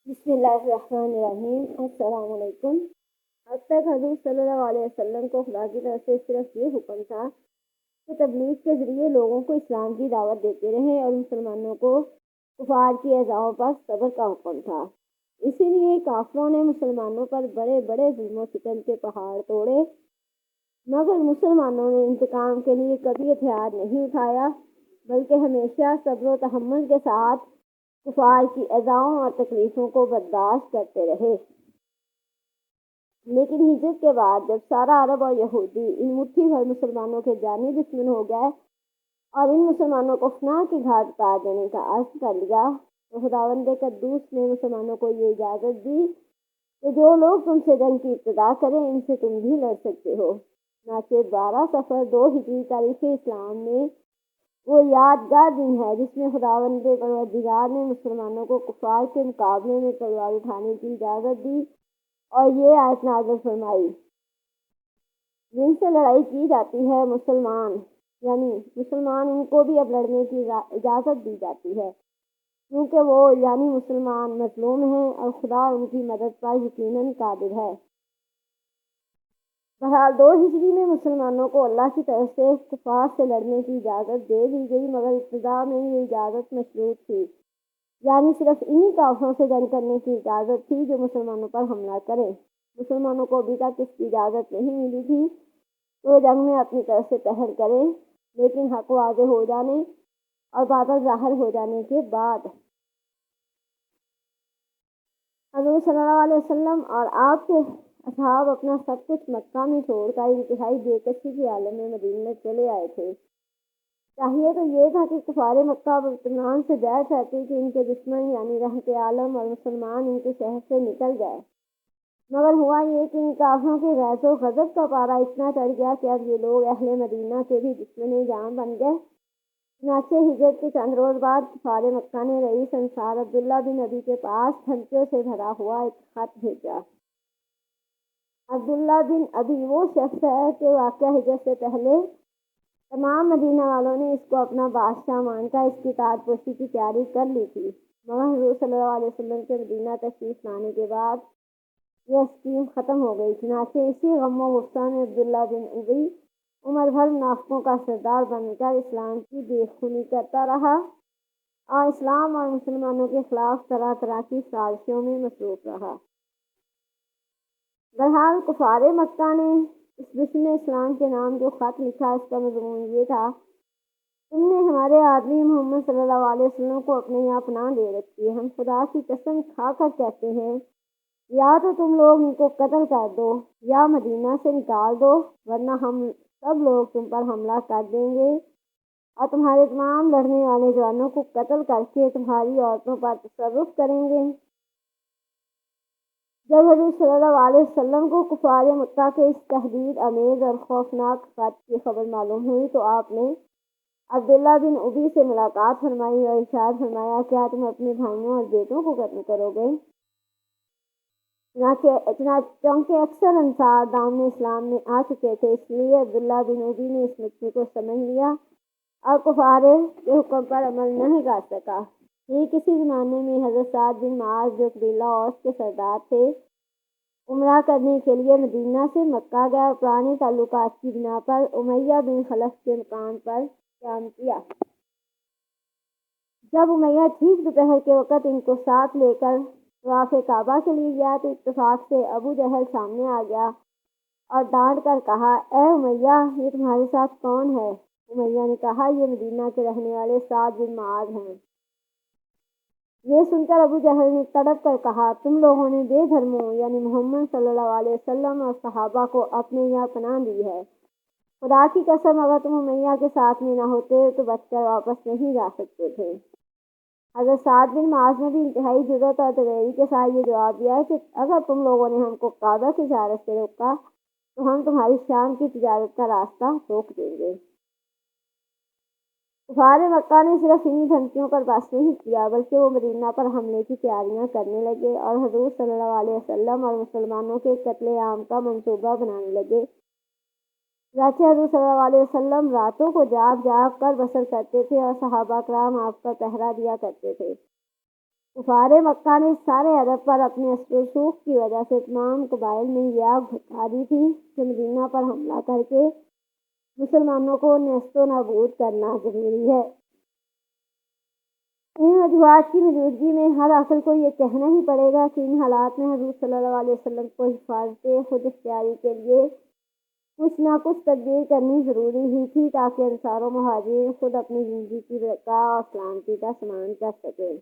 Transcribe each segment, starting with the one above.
بسم اللہ الرحمن الرحیم۔ السلام علیکم۔ اب تک حضور صلی اللہ علیہ وسلم کو خدا کی طرف سے صرف یہ حکم تھا کہ تبلیغ کے ذریعے لوگوں کو اسلام کی دعوت دیتے رہیں اور مسلمانوں کو کفار کی ایذاؤں پر صبر کا حکم تھا۔ اسی لیے کافروں نے مسلمانوں پر بڑے بڑے ظلم و ستم کے پہاڑ توڑے، مگر مسلمانوں نے انتقام کے لیے کبھی ہتھیار نہیں اٹھایا، بلکہ ہمیشہ صبر و تحمل کے ساتھ کفار کی ایذاؤں اور تکلیفوں کو برداشت کرتے رہے۔ لیکن ہجرت کے بعد جب سارا عرب اور یہودی ان مٹھی بھر مسلمانوں کے جانی دشمن ہو گئے اور ان مسلمانوں کو فنا کی گھاٹ اتار دینے کا عزم کر لیا، تو خداوند قدوس نے مسلمانوں کو یہ اجازت دی کہ جو لوگ تم سے جنگ کی ابتدا کریں ان سے تم بھی لڑ سکتے ہو۔ چنانچہ 12 صفر 2 ہجری تاریخ اسلام میں وہ یادگار دن ہے جس میں خداوند پروردگار نے مسلمانوں کو کفار کے مقابلے میں تلوار اٹھانے کی اجازت دی اور یہ آیت نازل فرمائی، جن سے لڑائی کی جاتی ہے مسلمان ان کو بھی اب لڑنے کی اجازت دی جاتی ہے، کیونکہ وہ مسلمان مظلوم ہیں اور خدا ان کی مدد پر یقیناً قادر ہے۔ بہرحال 2 ہجری میں مسلمانوں کو اللہ کی طرف سے کفار سے لڑنے کی اجازت دے دی گئی، مگر ابتدا میں یہ اجازت مشروط تھی، صرف انہی کافروں سے جنگ کرنے کی اجازت تھی جو مسلمانوں پر حملہ کریں۔ مسلمانوں کو ابھی تک اس کی اجازت نہیں ملی تھی کہ وہ جنگ میں اپنی طرف سے پہل کریں، لیکن حق واضح ہو جانے اور باطل ظاہر ہو جانے کے بعد حضور صلی اللہ علیہ وسلم اور آپ کے اصحاب اپنا سب کچھ مکہ میں چھوڑ کر انتہائی بے کسی کے عالم میں مدینہ میں چلے آئے تھے۔ چاہیے تو یہ تھا کہ کفار مکہ اطمینان سے بیٹھ رہتے کہ ان کے دشمن رحمت عالم اور مسلمان ان کے شہر سے نکل جائے، مگر ہوا یہ کہ ان کافروں کے غیظ و غضب کا پارا اتنا چڑھ گیا کہ اب یہ لوگ اہل مدینہ کے بھی دشمن جان بن گئے۔ چنانچہ ہجرت کے چند روز بعد کفار مکہ نے رئیس انصار عبداللہ بن ابی کے پاس دھمکیوں سے بھرا ہوا ایک خط بھیجا۔ عبداللہ بن ابی وہ شخص ہے کہ واقعہ ہجرت سے پہلے تمام مدینہ والوں نے اس کو اپنا بادشاہ مان کر اس کی اطاعت پرسی کی تیاری کر لی تھی، مگر حضور صلی اللہ علیہ وسلم کے مدینہ تشریف لانے کے بعد یہ اسکیم ختم ہو گئی۔ چنانچہ اسی غم و غصہ میں عبداللہ بن ابی عمر بھر منافقوں کا سردار بن کر اسلام کی بے خونی کرتا رہا اور اسلام اور مسلمانوں کے خلاف طرح طرح کی سازشوں میں مصروف رہا۔ بہرحال کفار مکہ نے اس دشمن اسلام کے نام جو خط لکھا، اس کا مضمون یہ تھا: تم نے ہمارے آدمی محمد صلی اللہ علیہ وسلم کو اپنے یہاں پناہ دے رکھی ہے، ہم خدا کی قسم کھا کر کہتے ہیں یا تو تم لوگ ان کو قتل کر دو یا مدینہ سے نکال دو، ورنہ ہم سب لوگ تم پر حملہ کر دیں گے اور تمہارے تمام لڑنے والے جوانوں کو قتل کر کے تمہاری عورتوں پر تصرف کریں گے۔ جب حضور صلی اللہ علیہ وسلم کو کفار مکہ کے اس تہدید آمیز اور خوفناک خط کی خبر معلوم ہوئی تو آپ نے عبداللہ بن ابی سے ملاقات فرمائی اور ارشاد فرمایا، کیا تم اپنے بھائیوں اور بیٹوں کو قتل کرو گے؟ چونکہ اکثر انصار دامن اسلام میں آ چکے تھے، اس لیے عبداللہ بن ابی نے اس نکتے کو سمجھ لیا اور کفار کے حکم پر عمل نہیں کر سکا۔ ٹھیک اسی زمانے میں حضرت سعد بن معاذ جو قبیلہ اوس کے سردار تھے، عمرہ کرنے کے لیے مدینہ سے مکہ گئے اور پرانے تعلقات کی بنا پر امیہ بن خلف کے مکان پر قیام کیا۔ جب امیہ ٹھیک دوپہر کے وقت ان کو ساتھ لے کر طواف کعبہ کے لیے گیا تو اتفاق سے ابو جہل سامنے آ گیا اور ڈانٹ کر کہا، اے امیہ، یہ تمہارے ساتھ کون ہے؟ امیہ نے کہا، یہ مدینہ کے رہنے والے سعد بن معاذ ہیں۔ یہ سن کر ابو جہل نے تڑپ کر کہا، تم لوگوں نے بے دھرموں محمد صلی اللہ علیہ وسلم اور صحابہ کو اپنے یہاں پناہ دی ہے، خدا کی قسم اگر تم امیہ کے ساتھ میں نہ ہوتے تو بچ کر واپس نہیں جا سکتے تھے۔ حضرت سعد بن معاذ نے بھی انتہائی جرأت اور دلیری کے ساتھ یہ جواب دیا کہ اگر تم لوگوں نے ہم کو کعبہ کی زیارت سے روکا تو ہم تمہاری شام کی تجارت کا راستہ روک دیں گے۔ کفار مکہ نے صرف انہی دھمکیوں پر بس نہیں کیا بلکہ وہ مدینہ پر حملے کی تیاریاں کرنے لگے اور حضور صلی اللہ علیہ وسلم اور مسلمانوں کے قتل عام کا منصوبہ بنانے لگے۔ چنانچہ حضور صلی اللہ علیہ وسلم راتوں کو جاگ جاگ کر بسر کرتے تھے اور صحابہ کرام آپ پر پہرا دیا کرتے تھے۔ کفار مکہ نے سارے عرب پر اپنے اثر و رسوخ کی وجہ سے تمام قبائل میں یہ آگ بھڑکا دی تھی کہ مدینہ پر حملہ کر کے مسلمانوں کو نیست و نابود کرنا ضروری ہے۔ ان وجوہات کی موجودگی میں ہر عقل کو یہ کہنا ہی پڑے گا کہ ان حالات میں حضور صلی اللہ علیہ وسلم کو حفاظت خود اختیاری کے لیے کچھ نہ کچھ تدبیر کرنی ضروری ہی تھی تاکہ انصار و مہاجرین خود اپنی زندگی کی بقا اور سلامتی کا سامان کر سکیں۔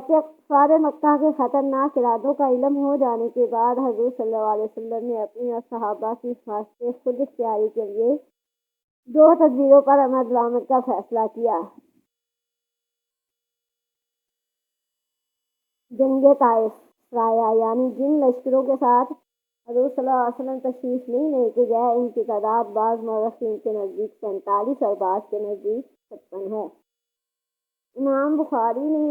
کفار مکہ کے خطرناک ارادوں کا علم ہو جانے کے بعد حضور صلی اللہ علیہ وسلم نے اپنی اور صحابہ کی حفاظت خود اختیاری کے لیے 2 تدبیروں پر عمل درآمد کا فیصلہ کیا۔ جنگ طائف سرایہ، یعنی جن لشکروں کے ساتھ حضور صلی اللہ علیہ وسلم تشریف نہیں لے کے گئے، ان کی تعداد بعض مورخین کے نزدیک 47 اور بعض کے نزدیک 56 ہے۔ امام بخاری نے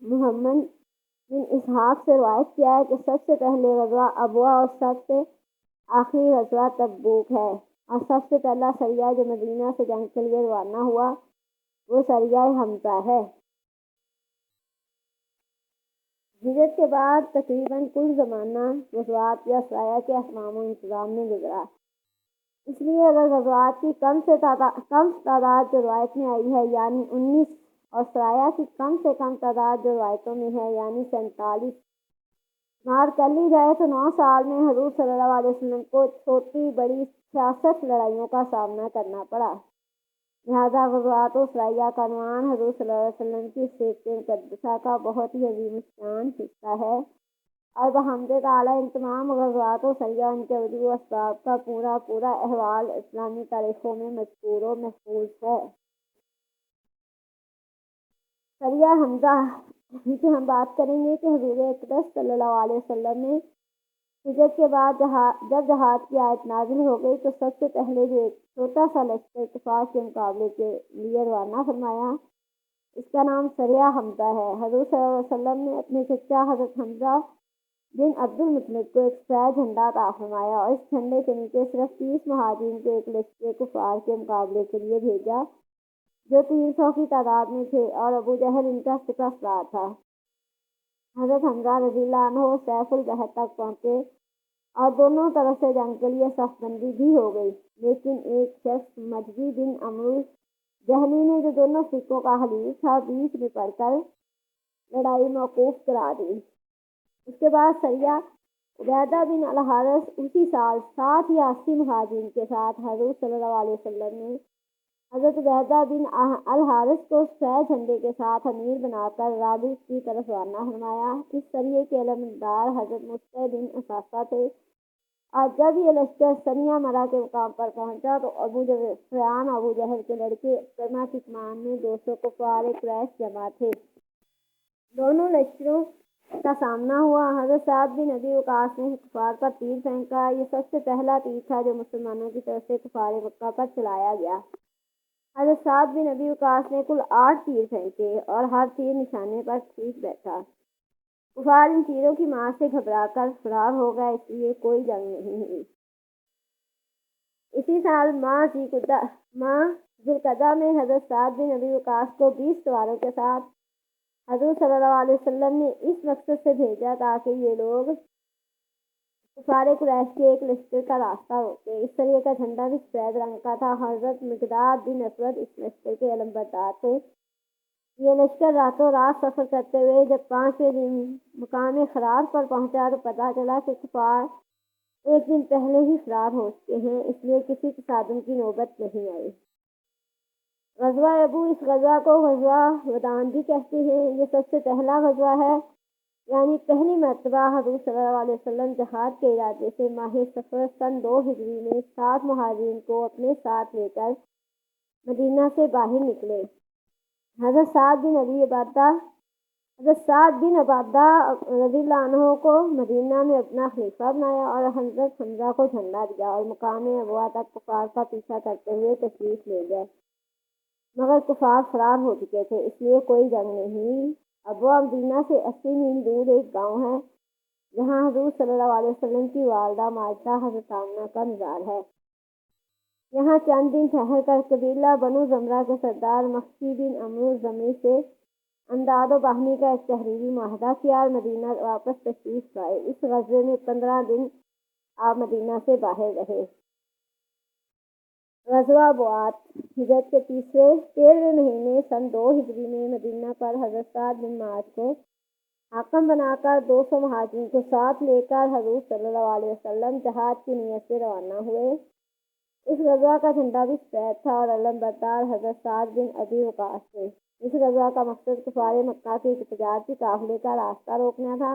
محمد بن اسحاق سے روایت کیا ہے کہ سب سے پہلے غزوہ ابوا اور سب سے آخری غزوہ تبوک ہے، اور سب سے پہلا سریہ جو مدینہ سے جنگ کے لیے روانہ ہوا وہ سریہ حمزہ ہے۔ ہجرت کے بعد تقریباً کل زمانہ غزوات یا سرایہ کے اہتمام و انتظام میں گزرا، اس لیے اگر غزوات کی کم تعداد جو روایت میں آئی ہے یعنی 19 اور سرایہ کی کم سے کم تعداد جو روایتوں میں ہے یعنی 47 مار کر لی جائے تو 9 سال میں حضور صلی اللہ علیہ وسلم کو چھوٹی بڑی 66 لڑائیوں کا سامنا کرنا پڑا۔ لہذا غزوات و سرایہ کا عنوان حضور صلی اللہ علیہ وسلم کی سیرت مقدسہ کا بہت ہی عظیم الشان حصہ ہے، اور بحمد تعالیٰ ان تمام غزوات و سرایہ ان کے وجوہ و اسباب کا پورا احوال اسلامی تاریخوں میں مذکور و محفوظ ہے۔ سریہ حمزہ کی ہم بات کریں گے کہ حضور اقدس صلی اللہ علیہ وسلم نے ہجرت کے بعد جب جہاد کی آیت نازل ہو گئی تو سب سے پہلے جو ایک چھوٹا سا لشکر کفار کے مقابلے کے لیے روانہ فرمایا، اس کا نام سریہ حمزہ ہے۔ حضور صلی اللہ علیہ وسلم نے اپنے چچا حضرت حمزہ بن عبد المطلب کو ایک سفید جھنڈا عطا فرمایا اور اس جھنڈے کے نیچے صرف 30 مہاجرین کو ایک لشکر کفار کے مقابلے کے لیے بھیجا جو 300 کی تعداد میں تھے، اور ابو جہل ان کا سپہ سالار تھا۔ حضرت حمزہ رضی اللہ عنہ سیف البحر تک پہنچے اور دونوں طرف سے جنگ کے لیے صف بندی بھی ہو گئی، لیکن ایک شخص مجدی بن عمرو جہلی نے جو دونوں فریقوں کا حلیف تھا بیچ میں پڑ کر لڑائی موقوف کرا دی۔ اس کے بعد سریہ عبیدہ بن الحارث اسی سال 60 یا 80 مہاجرین کے ساتھ حضور صلی اللہ علیہ وسلم نے حضرت عبیدہ بن الحارث کو سفید جھنڈے کے ساتھ امیر بنا کر رابغ کی طرف روانہ فرمایا۔ اس سریے کے علمبردار حضرت مصعب بن اساسہ تھے، اور جب یہ لشکر ثنیہ مرہ کے مقام پر پہنچا تو ابو جہل کے لڑکے اکرمہ کی کمان میں 200 کفار قریش جمع تھے۔ دونوں لشکروں کا سامنا ہوا۔ حضرت سعد بن ابی وقاص نے کفار پر تیر پھینکا۔ یہ سب سے پہلا تیر تھا جو مسلمانوں کی طرف سے کفار مکہ پر چلایا گیا۔ حضرت سعد بن ابی وقاص نے کل 8 تیر پھینکے اور ہر تیر نشانے پر ٹھیک بیٹھا۔ کفار ان تیروں کی مار سے گھبرا کر فرار ہو گئے، اس لیے کوئی جنگ نہیں ہوئی۔ اسی سال ماہ ذوالقعدہ میں حضرت سعد بن ابی وقاص کو 20 سواروں کے ساتھ حضور صلی اللہ علیہ وسلم نے اس مقصد سے بھیجا تاکہ یہ لوگ کفار قریش کے ایک لشکر کا راستہ روکے۔ اس سریے کا جھنڈا بھی سفید رنگ کا تھا۔ حضرت مقداد بن اسود اس لشکر کے علمبردار تھے۔ یہ لشکر راتوں رات سفر کرتے ہوئے جب 5ویں دن مقام فرار پر پہنچا تو پتہ چلا کہ کفار ایک دن پہلے ہی فرار ہو چکے ہیں، اس لیے کسی تصادم کی نوبت نہیں آئی۔ غزوہ ابو، اس غزوہ کو غزوہ ودان بھی کہتے ہیں، یہ سب سے پہلا غزوہ ہے، یعنی پہلی مرتبہ حضور صلی اللہ علیہ وسلم جہاد کے ارادے سے ماہ صفر سن 2 ہجری میں 60 مہاجرین کو اپنے ساتھ لے کر مدینہ سے باہر نکلے۔ حضرت سعد بن عبادہ رضی اللہ عنہ کو مدینہ میں اپنا خلیفہ بنایا اور حضرت حمزہ کو جھنڈا دیا اور مقام ابوا تک کفار کا پیچھا کرتے ہوئے تشریف لے گئے، مگر کفار فرار ہو چکے تھے، اس لیے کوئی جنگ نہیں ہوئی۔ ابوا مدینہ سے 80 میل دور ایک گاؤں ہے جہاں حضور صلی اللہ علیہ وسلم کی والدہ ماجدہ حضرت آمنہ کا مزار ہے۔ یہاں چند دن ٹھہر کر قبیلہ بنو زمرہ کے سردار مخفی بن عمرو زمری سے امداد و باہمی کا ایک تحریری معاہدہ کیا اور مدینہ واپس تشریف لائے۔ اس غزوے میں 15 دن آپ مدینہ سے باہر رہے۔ غزوہ بوات ہجرت کے 13ویں مہینے سن 2 ہجری میں مدینہ پر حضرت سعد بن معاذ کو حاکم بنا کر 200 مہاجرین کو ساتھ لے کر حضور صلی اللہ علیہ وسلم جہاد کی نیت سے روانہ ہوئے۔ اس غزوہ کا جھنڈا بھی سفید تھا اور علم بردار حضرت سعد بن ابی وقاص تھے۔ اس غزوہ کا مقصد کفار مکہ کے تجارتی قافلے کا راستہ روکنا تھا۔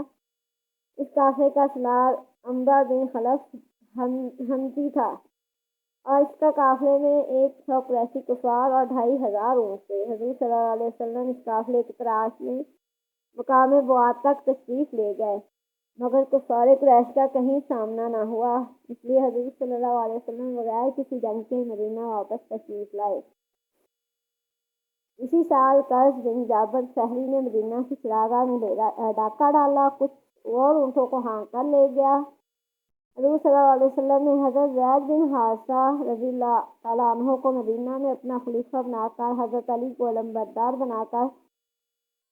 اس قافلے کا سردار عمرو بن خلف حمزی تھا اور اس کا قافلے میں 100 قریشی کفار اور 2500 اونٹ تھے۔ حضور صلی اللہ علیہ وسلم اس قافلے کی تلاش میں مقام بوات تک تشریف لے گئے، مگر کفار قریش کا کہیں سامنا نہ ہوا، اس لیے حضور صلی اللہ علیہ وسلم بغیر کسی جنگ کے مدینہ واپس تشریف لائے۔ اسی سال قرظ بن جابر فہری نے مدینہ کی چراگاہ میں ڈاکہ ڈالا، کچھ اور اونٹوں کو ہانک کر لے گیا۔ حضور صلی اللہ علیہ وسلم نے حضرت زید بن حارثہ رضی اللہ تعالیٰ عنہ کو مدینہ میں اپنا خلیفہ بنا کر حضرت علی کو علم بردار بنا کر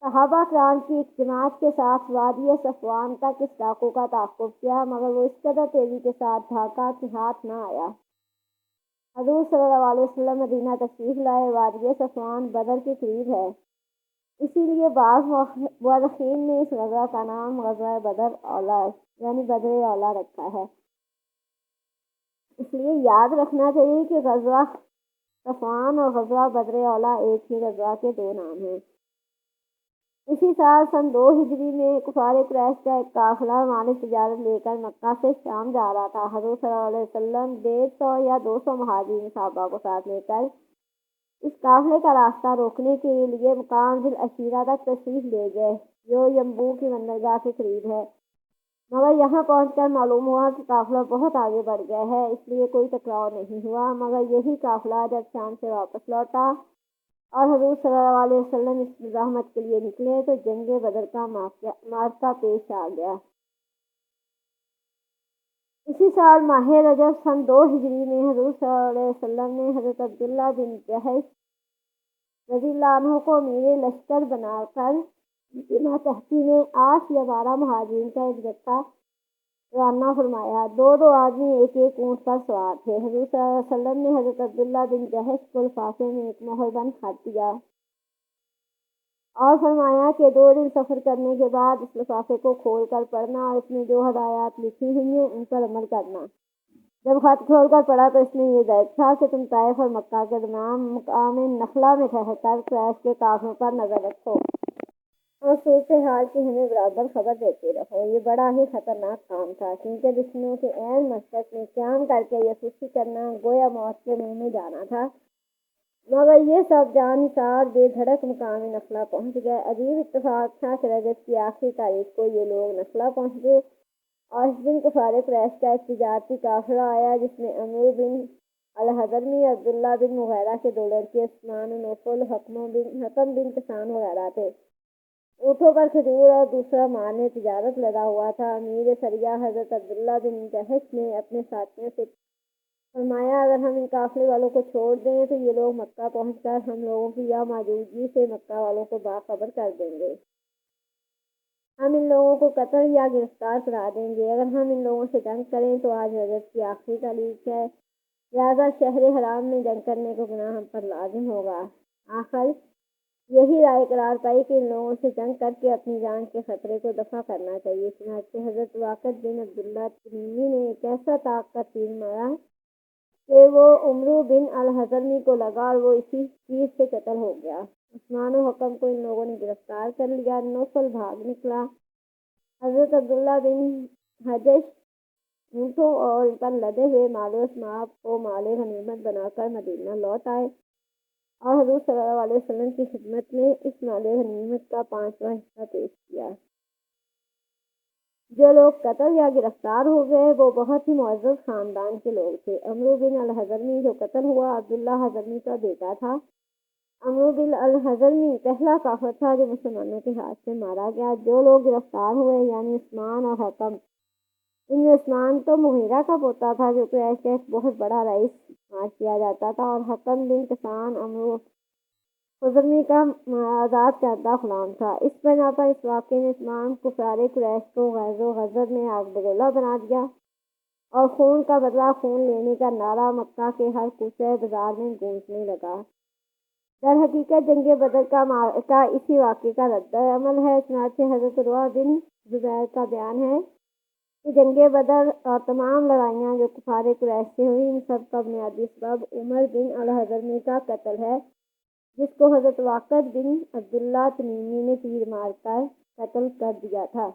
صحابہ کرام کی ایک جماعت کے ساتھ وادی صفوان تک اس ڈاکو کا تعاقب کیا، مگر وہ اس قدر تیزی کے ساتھ بھاگا کہ ہاتھ نہ آیا۔ حضور صلی اللہ علیہ وسلم مدینہ تشریف لائے۔ وادی صفوان بدر کے قریب ہے، اسی لیے بعض مورخین نے اس غزوہ کا نام غزوہ بدر اولا یعنی بدر اولا رکھا ہے۔ اس لیے یاد رکھنا چاہیے کہ غزوہ صفوان اور غزوہ بدر اولا ایک ہی غزوہ کے دو نام ہیں۔ اسی سال سن 2 ہجری میں کفار قریش کا ایک قافلہ مال تجارت لے کر مکہ سے شام جا رہا تھا۔ حضور صلی اللہ علیہ وسلم 150 یا 200 مہاجرین صحابہ کو ساتھ لے کر اس قافلے کا راستہ روکنے کے لیے مقام ذی العشیرہ تک تشریف لے گئے، جو ینبوع کی بندرگاہ کے قریب ہے، مگر یہاں پہنچ کر معلوم ہوا کہ قافلہ بہت آگے بڑھ گیا ہے، اس لیے کوئی ٹکراؤ نہیں ہوا۔ مگر یہی قافلہ جب شام سے واپس لوٹا اور حضور صلی اللہ علیہ وسلم اس مزاحمت کے لیے نکلے تو جنگ بدر کا معرکہ پیش آ گیا۔ اسی سال ماہ رجب سن 2 ہجری میں حضور صلی اللہ علیہ وسلم نے حضرت عبداللہ بن جحش رضی اللہ عنہ کو امیر لشکر بنا کر مدینہ تحتی میں 8 یا 12 مہاجرین کا ایک جتھا روانہ فرمایا۔ 2 آدمی ایک اونٹ پر سوار تھے۔ حضور صلی اللہ علیہ وسلم نے حضرت عبداللہ بن جحش کو لفافے میں ایک مہر بند خط دیا اور فرمایا کہ 2 دن سفر کرنے کے بعد اس لفافے کو کھول کر پڑھنا اور اس میں جو ہدایات لکھی ہوئی ہیں ان پر عمل کرنا۔ جب خط کھول کر پڑھا تو اس میں یہ درج تھا کہ تم طائف اور مکہ کے درمیان مقام نخلا میں ٹھہر کر قریش کے قافلوں پر نظر رکھو اور صورتحال کی ہمیں برابر خبر دیتے رہو۔ یہ بڑا ہی خطرناک کام تھا، کیونکہ دشمنوں کے عین مشرق میں قیام کر کے جاسوسی کرنا گویا موت کے منہ میں جانا تھا۔ مگر یہ سب جان نثار بے دھڑک مقام نخلا پہنچ گئے۔ عجیب اتفاق تھا کہ رجب کی آخری تاریخ کو یہ لوگ نخلا پہنچ گئے اور اس دن کفار قریش کا ایک تجارتی قافلہ آیا جس میں عمرو بن الحضرمی، عبداللہ بن مغیرہ کے 2 لڑکے، عثمان بن نوفل، حکم بن کسان وغیرہ تھے۔ اونٹوں پر کھجور اور دوسرا مال تجارت لدا ہوا تھا۔ امیر سریہ حضرت عبداللہ بن جحش نے اپنے ساتھیوں سے فرمایا اگر ہم ان قافلے والوں کو چھوڑ دیں تو یہ لوگ مکہ پہنچ کر ہم لوگوں کی یا موجودگی سے مکہ والوں کو باخبر کر دیں گے۔ ہم ان لوگوں کو قتل یا گرفتار کرا دیں گے۔ اگر ہم ان لوگوں سے جنگ کریں تو آج رجب کی آخری تاریخ ہے، لہٰذا شہر حرام میں جنگ کرنے کا گناہ ہم پر لازم ہوگا۔ آخر یہی رائے قرار پائی کہ ان لوگوں سے جنگ کر کے اپنی جان کے خطرے کو دفع کرنا چاہیے۔ چنانچہ حضرت واقد بن عبداللہ تمیمی نے ایک ایسا طاق کا تیر مارا کہ وہ عمرو بن الحضرمی کو لگا اور وہ اسی تیر سے قتل ہو گیا۔ عثمان و حکم کو ان لوگوں نے گرفتار کر لیا۔ نوفل بھاگ نکلا۔ حضرت عبداللہ بن حجش اونٹوں اور ان پر لدے ہوئے مال و اسباب کو مال غنیمت بنا کر مدینہ لوٹ آئے اور حضور صلی اللہ علیہ وسلم کی خدمت میں اس مال غنیمت کا 5واں حصہ پیش کیا۔ جو لوگ قتل یا گرفتار ہو گئے وہ بہت ہی معزز خاندان کے لوگ تھے۔ عمرو بن الحضرمی جو قتل ہوا عبداللہ حضرمی کا بیٹا تھا۔ عمرو بن الحضرمی پہلا کافر تھا جو مسلمانوں کے ہاتھ سے مارا گیا۔ جو لوگ گرفتار ہوئے یعنی عثمان اور حکم، ان میں عثمان تو مغیرہ کا پوتا تھا جو قریش کا ایک بہت بڑا رئیس شمار کیا جاتا تھا، اور حکم بن کسان عمرو خزرمی کا آزاد کردہ غلام تھا۔ اس بنا پر اس واقعے نے تمام کفار قریش کو غیظ و غضب میں آگ بگولا بنا دیا اور خون کا بدلہ خون لینے کا نعرہ مکہ کے ہر کوچے بازار میں گونجنے لگا۔ در حقیقت جنگ بدر کا معرکہ اسی واقعے کا رد عمل ہے۔ چنانچہ حضرت عروہ بن زبیر کا بیان ہے کہ جنگ بدر اور تمام لڑائیاں جو کفار قریش سے ہوئی، ان سب کا بنیادی سبب عمر بن الحضرمی کا قتل ہے، جس کو حضرت واقد بن عبداللہ تمیمی نے تیر مار کر قتل کر دیا تھا۔